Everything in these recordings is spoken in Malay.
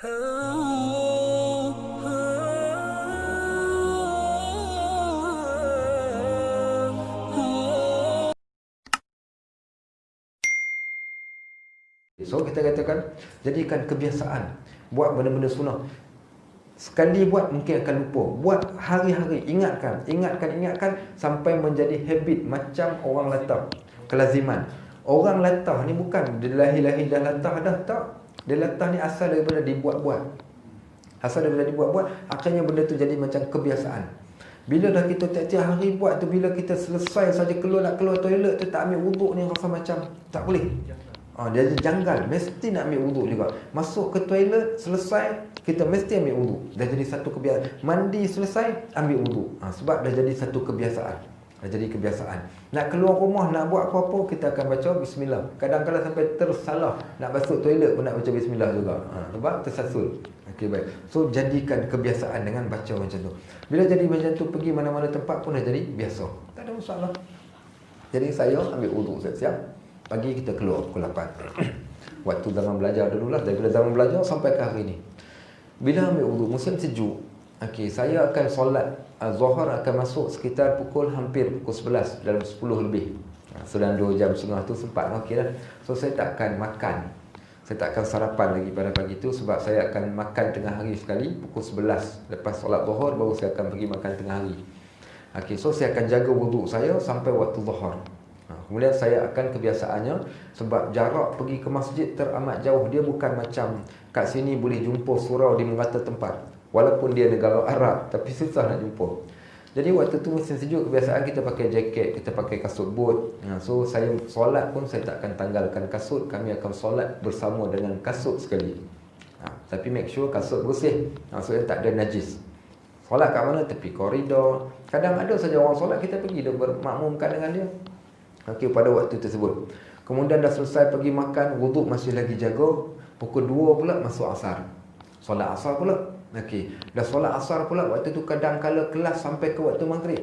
So kita katakan jadikan kebiasaan buat benda-benda sunnah. Sekali buat mungkin akan lupa. Buat hari-hari, ingatkan sampai menjadi habit macam orang latah, kelaziman. Orang latah ni bukan dia lahir-lahir dah latah dah, tak. Dia latah ni asal daripada dibuat-buat. Akhirnya benda tu jadi macam kebiasaan. Bila dah kita tiap-tiap hari buat tu, bila kita selesai saja nak keluar toilet tu tak ambil wuduk ni rasa macam tak boleh. Dia janggal, mesti nak ambil wuduk juga. Masuk ke toilet, selesai, kita mesti ambil wuduk. Dah jadi satu kebiasaan. Mandi selesai, ambil wuduk. Sebab dah jadi satu kebiasaan. Nak keluar rumah, nak buat apa-apa, kita akan baca bismillah. Kadang-kadang sampai tersalah, nak basuh toilet pun nak baca bismillah juga. Sebab tersasul. Okey, baik. So, jadikan kebiasaan dengan baca macam tu. Bila jadi macam tu, pergi mana-mana tempat pun dah jadi biasa. Tak ada masalah. Jadi saya ambil wuduk siap-siap. Pagi kita keluar pukul 8. Waktu zaman belajar dululah. Daripada zaman belajar sampai ke hari ni. Bila ambil wuduk, musim sejuk. Okey, saya akan solat Zuhur akan masuk sekitar hampir pukul 11, dalam 10 lebih. Sedang 2 jam setengah tu sempat. Okey dah. So saya tak akan makan. Saya tak akan sarapan lagi pada pagi tu, sebab saya akan makan tengah hari sekali pukul 11. Lepas solat Zuhur baru saya akan pergi makan tengah hari. Okey, so saya akan jaga wuduk saya sampai waktu Zuhur. Kemudian saya akan kebiasaannya, sebab jarak pergi ke masjid teramat jauh. Dia bukan macam kat sini boleh jumpa surau di merata tempat. Walaupun dia negara Arab, tapi susah nak jumpa. Jadi waktu tu musim sejuk, kebiasaan kita pakai jaket, kita pakai kasut boot. So saya solat pun saya tak akan tanggalkan kasut. Kami akan solat bersama dengan kasut sekali. Tapi make sure kasut bersih. Maksudnya tak ada najis. Solat kat mana? Tepi koridor. Kadang ada saja orang solat, kita pergi dia bermakmumkan dengan dia. Okey, pada waktu tersebut. Kemudian dah selesai pergi makan, wuduk masih lagi jaga. Pukul 2 pula masuk asar. Solat asar pula. Okey, dah solat asar pula. Waktu tu kadang-kala kelas sampai ke waktu maghrib.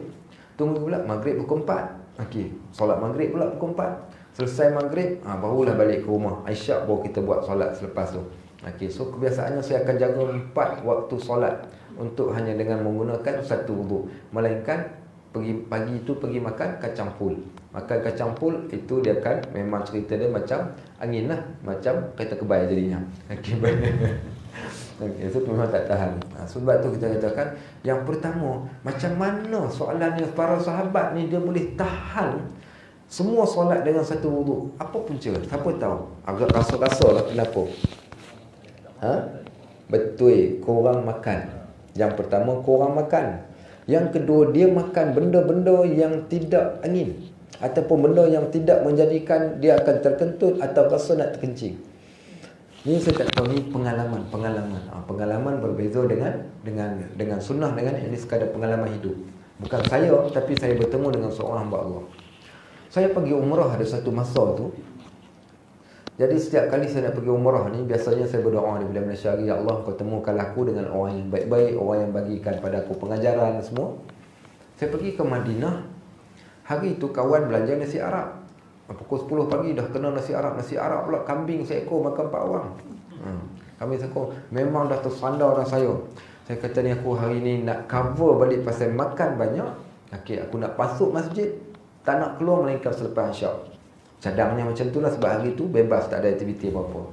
Tunggu pula maghrib pukul 4. Okey, solat maghrib pula pukul 4. Selesai maghrib, barulah balik ke rumah. Isyak baru kita buat solat selepas tu. Okey, so kebiasaannya saya akan jaga 4 waktu solat untuk hanya dengan menggunakan satu wuduk. Melainkan pagi tu pergi makan kacang pul. Makan kacang pul itu dia akan memang cerita dia macam angin lah, macam kereta kebal jadinya. Okey, okay, so memang tak tahan. Sebab tu kita katakan yang pertama, macam mana soalannya para sahabat ni dia boleh tahan semua solat dengan satu wuduk? Apa punca? Siapa tahu? Agak rasa-rasa lah kenapa. Betul, korang makan. Yang pertama, korang makan. Yang kedua, dia makan benda-benda yang tidak angin, ataupun benda yang tidak menjadikan dia akan terkentut atau rasa nak terkencing. Ini saya tak tahu, ni pengalaman. Pengalaman berbeza dengan sunnah, dengan ini sekadar pengalaman hidup. Bukan saya, tapi saya bertemu dengan seorang hamba Allah. Saya pergi umrah ada satu masa tu. Jadi setiap kali saya nak pergi umrah ni, biasanya saya berdoa di bulan Malaysia, ya Allah, kau temukan aku dengan orang yang baik-baik, orang yang bagikan pada aku pengajaran semua. Saya pergi ke Madinah. Hari itu kawan belanja nasi Arab. Pukul 10 pagi dah kena nasi Arab pula, kambing seekor makan 4 orang. Kambing seekor, memang dah tersandar dah saya. Saya kata ni, aku hari ni nak cover balik pasal makan banyak. Okey, aku nak masuk masjid, tak nak keluar melainkan selepas isyak. Cadangnya macam tu lah, sebab hari tu bebas, tak ada aktiviti apa-apa.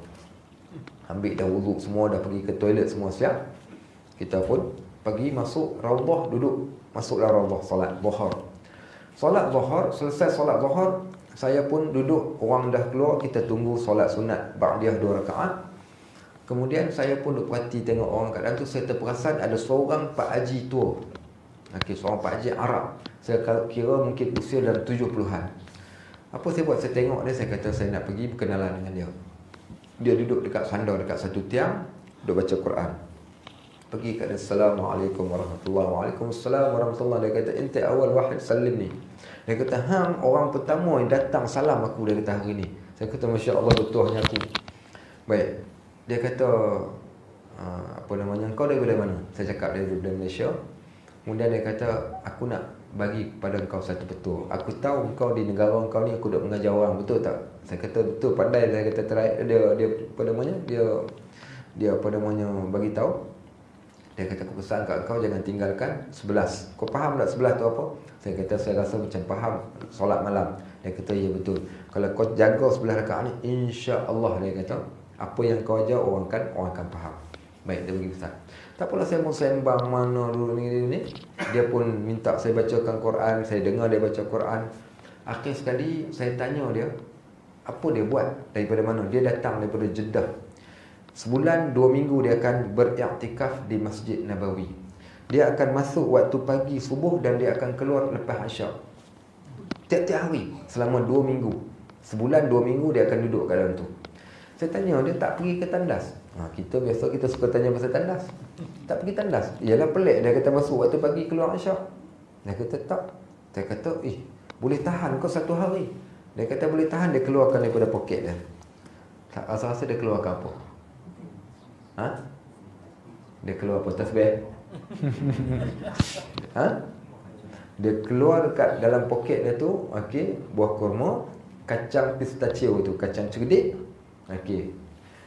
Ambil dah wuduk semua, dah pergi ke toilet semua siap. Kita pun pergi masuk Raudhah, duduk. Masuklah Raudhah, solat Zuhur. Solat Zuhur, selesai solat Zuhur, saya pun duduk, orang dah keluar, kita tunggu solat sunat Ba'diyah 2 rakaat. Kemudian saya pun duduk perhati tengok orang kat dalam tu. Saya terperasan ada seorang Pak Haji tua. Okey, seorang Pak Haji Arab. Saya kira mungkin usia dalam 70-an. Apa saya buat? Saya tengok dia, saya kata saya nak pergi berkenalan dengan dia. Dia duduk dekat sandar, dekat satu tiang, duduk baca Quran. Pergi kat dia, Assalamualaikum warahmatullahi wabarakatuh. Waalaikumsalam warahmatullahi. Dia kata, ente awal wahid salim ni. Dia kata, hang orang pertama yang datang salam aku, dia kata hari ni. Saya kata, Masya Allah, betul hanya aku. Baik. Dia kata, kau dari mana? Saya cakap dia dari Malaysia. Kemudian dia kata, aku nak bagi kepada engkau satu betul. Aku tahu engkau di negara engkau ni aku dah mengajar orang, betul tak? Saya kata betul, pandai. Saya kata dia dia apa namanya bagi tahu. Dia kata, aku pesan kat kau jangan tinggalkan 11. Kau faham tak 11 tu apa? Saya kata, saya rasa macam faham solat malam. Dia kata, ya betul. Kalau kau jaga 11 rakaat ni, insya-Allah, dia kata, apa yang kau ajar orang akan faham. Baik, dia bagi pesan. Tak apalah, saya mau sembang mana dulu ni. Dia pun minta saya bacakan Quran. Saya dengar dia baca Quran. Akhir sekali saya tanya dia, apa dia buat, daripada mana. Dia datang daripada Jeddah. Sebulan 2 minggu dia akan beriktikaf di Masjid Nabawi. Dia akan masuk waktu pagi subuh dan dia akan keluar lepas Isyak. Tiap-tiap hari selama 2 minggu. Sebulan 2 minggu dia akan duduk kat dalam tu. Saya tanya dia, tak pergi ke tandas? Kita biasa kita suka tanya pasal tandas. Tak pergi tandas. Ialah pelik, dia kata masuk waktu pagi keluar Isyak. Dia kata tak. Saya kata, boleh tahan kau 1 hari? Dia kata boleh tahan. Dia keluarkan daripada poket dia. Tak rasa-rasa dia keluarkan apa? Dia keluar apa? Tasbih? Dia keluar kat dalam poket dia tu, buah kurma, kacang pistachio tu, kacang cerdik.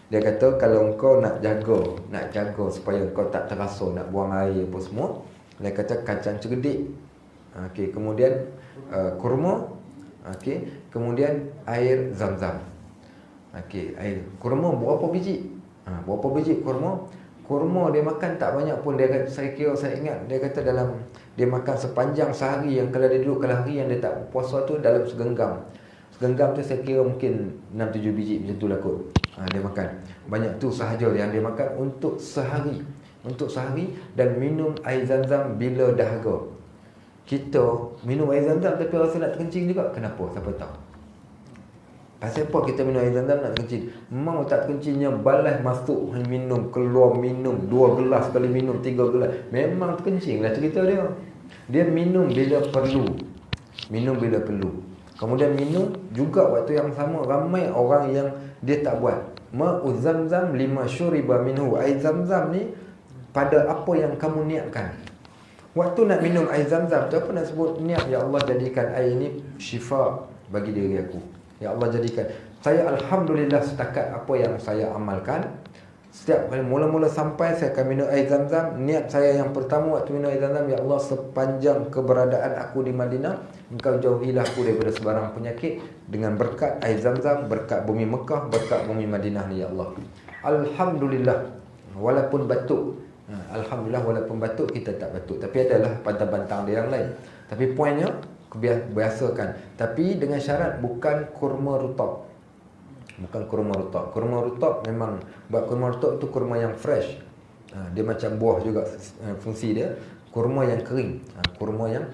Dia kata kalau kau nak jaga supaya kau tak terasa nak buang air apa semua, dia kata kacang cerdik. Kemudian kurma, kemudian air zam-zam. Air kurma berapa biji? Berapa biji kurma? Kurma dia makan tak banyak pun. Saya ingat dia kata dalam dia makan sepanjang sehari, yang kalau dia duduk kalau hari yang dia tak puasa tu dalam segenggam. Segenggam tu saya kira mungkin 6-7 biji macam tu lah kot. Dia makan. Banyak tu sahaja yang dia makan untuk sehari. Untuk sehari. Dan minum air zam-zam bila dahaga. Kita minum air zam-zam tapi rasa nak terkencing juga. Kenapa? Siapa tahu? Pasal apa kita minum air zam-zam nak terkencing? Mau tak terkencingnya balas masuk minum, keluar minum, 2 gelas kali minum, 3 gelas. Memang terkencing lah cerita dia. Dia minum bila perlu. Minum bila perlu. Kemudian minum juga waktu yang sama. Ramai orang yang dia tak buat. Ma'u zam-zam lima syuriba minhu. Air zam-zam ni pada apa yang kamu niatkan. Waktu nak minum air zam-zam tu apa nak sebut? Niat, ya Allah jadikan air ini syifa bagi diri aku. Ya Allah jadikan. Saya alhamdulillah setakat apa yang saya amalkan. Setiap kali mula-mula sampai saya akan minum air zam-zam. Niat saya yang pertama waktu minum air zam-zam, ya Allah sepanjang keberadaan aku di Madinah, Engkau jauhilah aku daripada sebarang penyakit dengan berkat air zam-zam, berkat bumi Mekah, berkat bumi Madinah ni ya Allah. Alhamdulillah. Walaupun batuk. Alhamdulillah walaupun batuk kita tak batuk. Tapi adalah pantang-pantang dia yang lain. Tapi poinnya biasakan. Tapi dengan syarat bukan kurma rutab. Bukan kurma rutab. Kurma rutab memang buat kurma rutab itu kurma yang fresh. Dia macam buah juga fungsi dia. Kurma yang kering. Kurma yang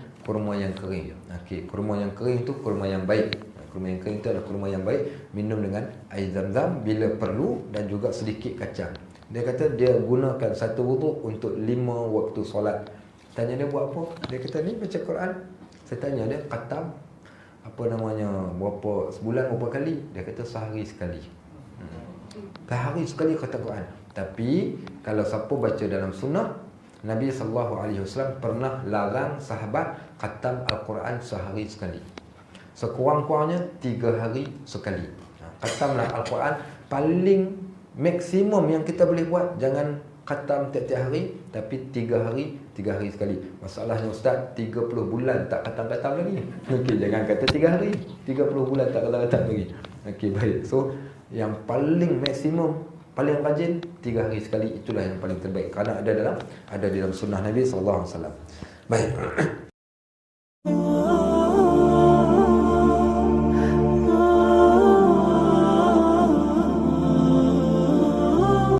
kering. Kurma yang kering itu kurma yang baik. Kurma yang kering itu adalah kurma yang baik. Minum dengan air zam-zam bila perlu dan juga sedikit kacang. Dia kata dia gunakan satu wuduk untuk 5 waktu solat. Tanya dia buat apa? Dia kata ni baca Quran. Saya tanya dia khatam berapa sebulan berapa kali? Dia kata sehari sekali. Sehari sekali khatam Quran. Tapi kalau siapa baca dalam sunnah, Nabi SAW pernah larang sahabat khatam Al-Quran sehari sekali. Sekurang-kurangnya 3 hari sekali. Khatamlah Al-Quran paling maksimum yang kita boleh buat. Jangan khatam tiap-tiap hari, tapi 3 hari sekali. Masalahnya Ustaz, 30 bulan tak khatam-khatam lagi. Jangan kata 3 hari, 30 bulan tak khatam-khatam lagi. Baik. So, yang paling maksimum, paling rajin 3 hari sekali, itulah yang paling terbaik. Kerana ada di dalam sunnah Nabi SAW. Baik.